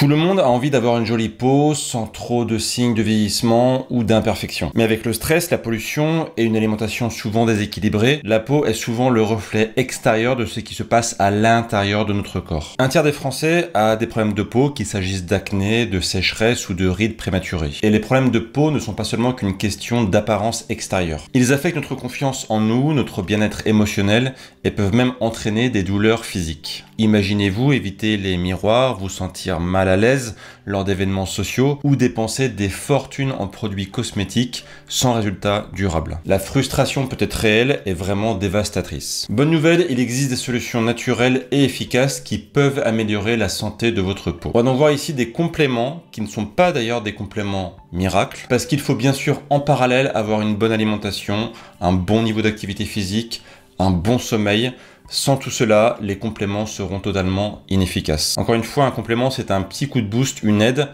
Tout le monde a envie d'avoir une jolie peau sans trop de signes de vieillissement ou d'imperfection. Mais avec le stress, la pollution et une alimentation souvent déséquilibrée, la peau est souvent le reflet extérieur de ce qui se passe à l'intérieur de notre corps. Un tiers des Français a des problèmes de peau, qu'il s'agisse d'acné, de sécheresse ou de rides prématurées. Et les problèmes de peau ne sont pas seulement qu'une question d'apparence extérieure. Ils affectent notre confiance en nous, notre bien-être émotionnel et peuvent même entraîner des douleurs physiques. Imaginez-vous éviter les miroirs, vous sentir mal à l'aise lors d'événements sociaux ou dépenser des fortunes en produits cosmétiques sans résultat durable. La frustration peut être réelle et vraiment dévastatrice. Bonne nouvelle, il existe des solutions naturelles et efficaces qui peuvent améliorer la santé de votre peau. On va donc voir ici des compléments qui ne sont pas d'ailleurs des compléments miracles, parce qu'il faut bien sûr en parallèle avoir une bonne alimentation, un bon niveau d'activité physique, un bon sommeil. Sans tout cela, les compléments seront totalement inefficaces. Encore une fois, un complément, c'est un petit coup de boost, une aide,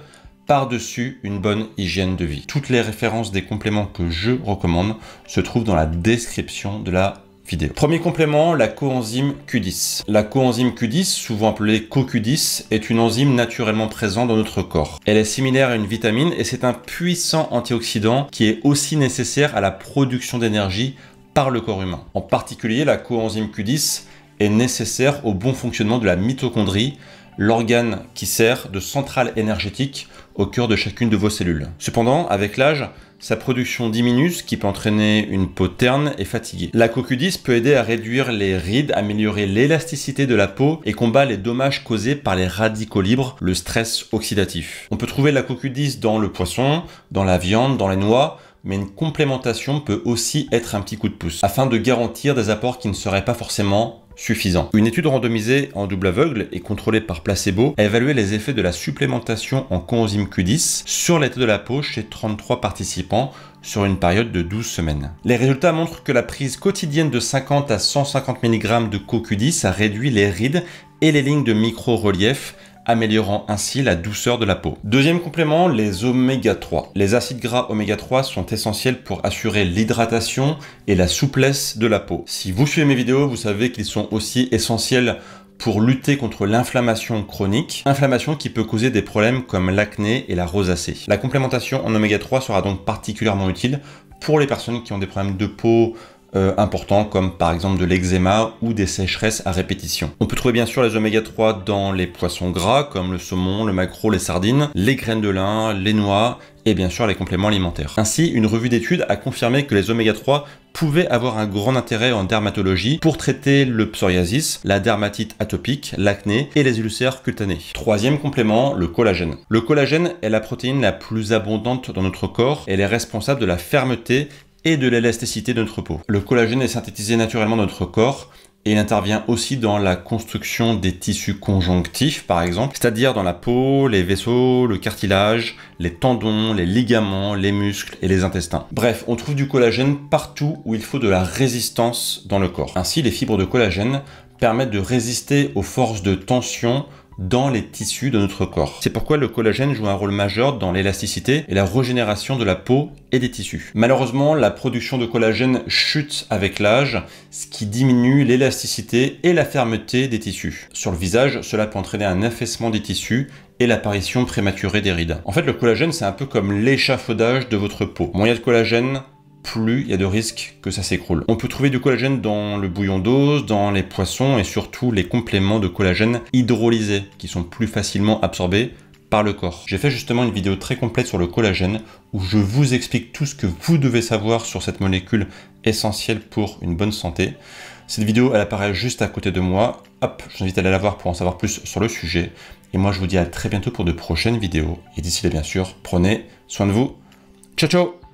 par-dessus une bonne hygiène de vie. Toutes les références des compléments que je recommande se trouvent dans la description de la vidéo. Premier complément, la coenzyme Q10. La coenzyme Q10, souvent appelée CoQ10, est une enzyme naturellement présente dans notre corps. Elle est similaire à une vitamine et c'est un puissant antioxydant qui est aussi nécessaire à la production d'énergie par le corps humain. En particulier, la coenzyme Q10 est nécessaire au bon fonctionnement de la mitochondrie, l'organe qui sert de centrale énergétique au cœur de chacune de vos cellules. Cependant, avec l'âge, sa production diminue, ce qui peut entraîner une peau terne et fatiguée. La CoQ10 peut aider à réduire les rides, améliorer l'élasticité de la peau et combat les dommages causés par les radicaux libres, le stress oxydatif. On peut trouver la CoQ10 dans le poisson, dans la viande, dans les noix, mais une complémentation peut aussi être un petit coup de pouce, afin de garantir des apports qui ne seraient pas forcément suffisants. Une étude randomisée en double aveugle et contrôlée par placebo a évalué les effets de la supplémentation en coenzyme Q10 sur l'état de la peau chez 33 participants sur une période de 12 semaines. Les résultats montrent que la prise quotidienne de 50 à 150 mg de CoQ10 a réduit les rides et les lignes de micro-relief, améliorant ainsi la douceur de la peau. Deuxième complément, les oméga 3. Les acides gras oméga 3 sont essentiels pour assurer l'hydratation et la souplesse de la peau. Si vous suivez mes vidéos, vous savez qu'ils sont aussi essentiels pour lutter contre l'inflammation chronique, inflammation qui peut causer des problèmes comme l'acné et la rosacée. La complémentation en oméga 3 sera donc particulièrement utile pour les personnes qui ont des problèmes de peau importants comme par exemple de l'eczéma ou des sécheresses à répétition. On peut trouver bien sûr les oméga 3 dans les poissons gras comme le saumon, le maquereau, les sardines, les graines de lin, les noix et bien sûr les compléments alimentaires. Ainsi, une revue d'études a confirmé que les oméga 3 pouvaient avoir un grand intérêt en dermatologie pour traiter le psoriasis, la dermatite atopique, l'acné et les ulcères cutanés. Troisième complément, le collagène. Le collagène est la protéine la plus abondante dans notre corps. Elle est responsable de la fermeté et de l'élasticité de notre peau. Le collagène est synthétisé naturellement dans notre corps et il intervient aussi dans la construction des tissus conjonctifs par exemple, c'est-à-dire dans la peau, les vaisseaux, le cartilage, les tendons, les ligaments, les muscles et les intestins. Bref, on trouve du collagène partout où il faut de la résistance dans le corps. Ainsi, les fibres de collagène permettent de résister aux forces de tension dans les tissus de notre corps. C'est pourquoi le collagène joue un rôle majeur dans l'élasticité et la régénération de la peau et des tissus. Malheureusement, la production de collagène chute avec l'âge, ce qui diminue l'élasticité et la fermeté des tissus. Sur le visage, cela peut entraîner un affaissement des tissus et l'apparition prématurée des rides. En fait, le collagène, c'est un peu comme l'échafaudage de votre peau. Moins il y a de collagène, plus il y a de risques que ça s'écroule. On peut trouver du collagène dans le bouillon d'os, dans les poissons et surtout les compléments de collagène hydrolysés qui sont plus facilement absorbés par le corps. J'ai fait justement une vidéo très complète sur le collagène où je vous explique tout ce que vous devez savoir sur cette molécule essentielle pour une bonne santé. Cette vidéo, elle apparaît juste à côté de moi. Hop, je vous invite à aller la voir pour en savoir plus sur le sujet. Et moi, je vous dis à très bientôt pour de prochaines vidéos. Et d'ici là, bien sûr, prenez soin de vous. Ciao, ciao!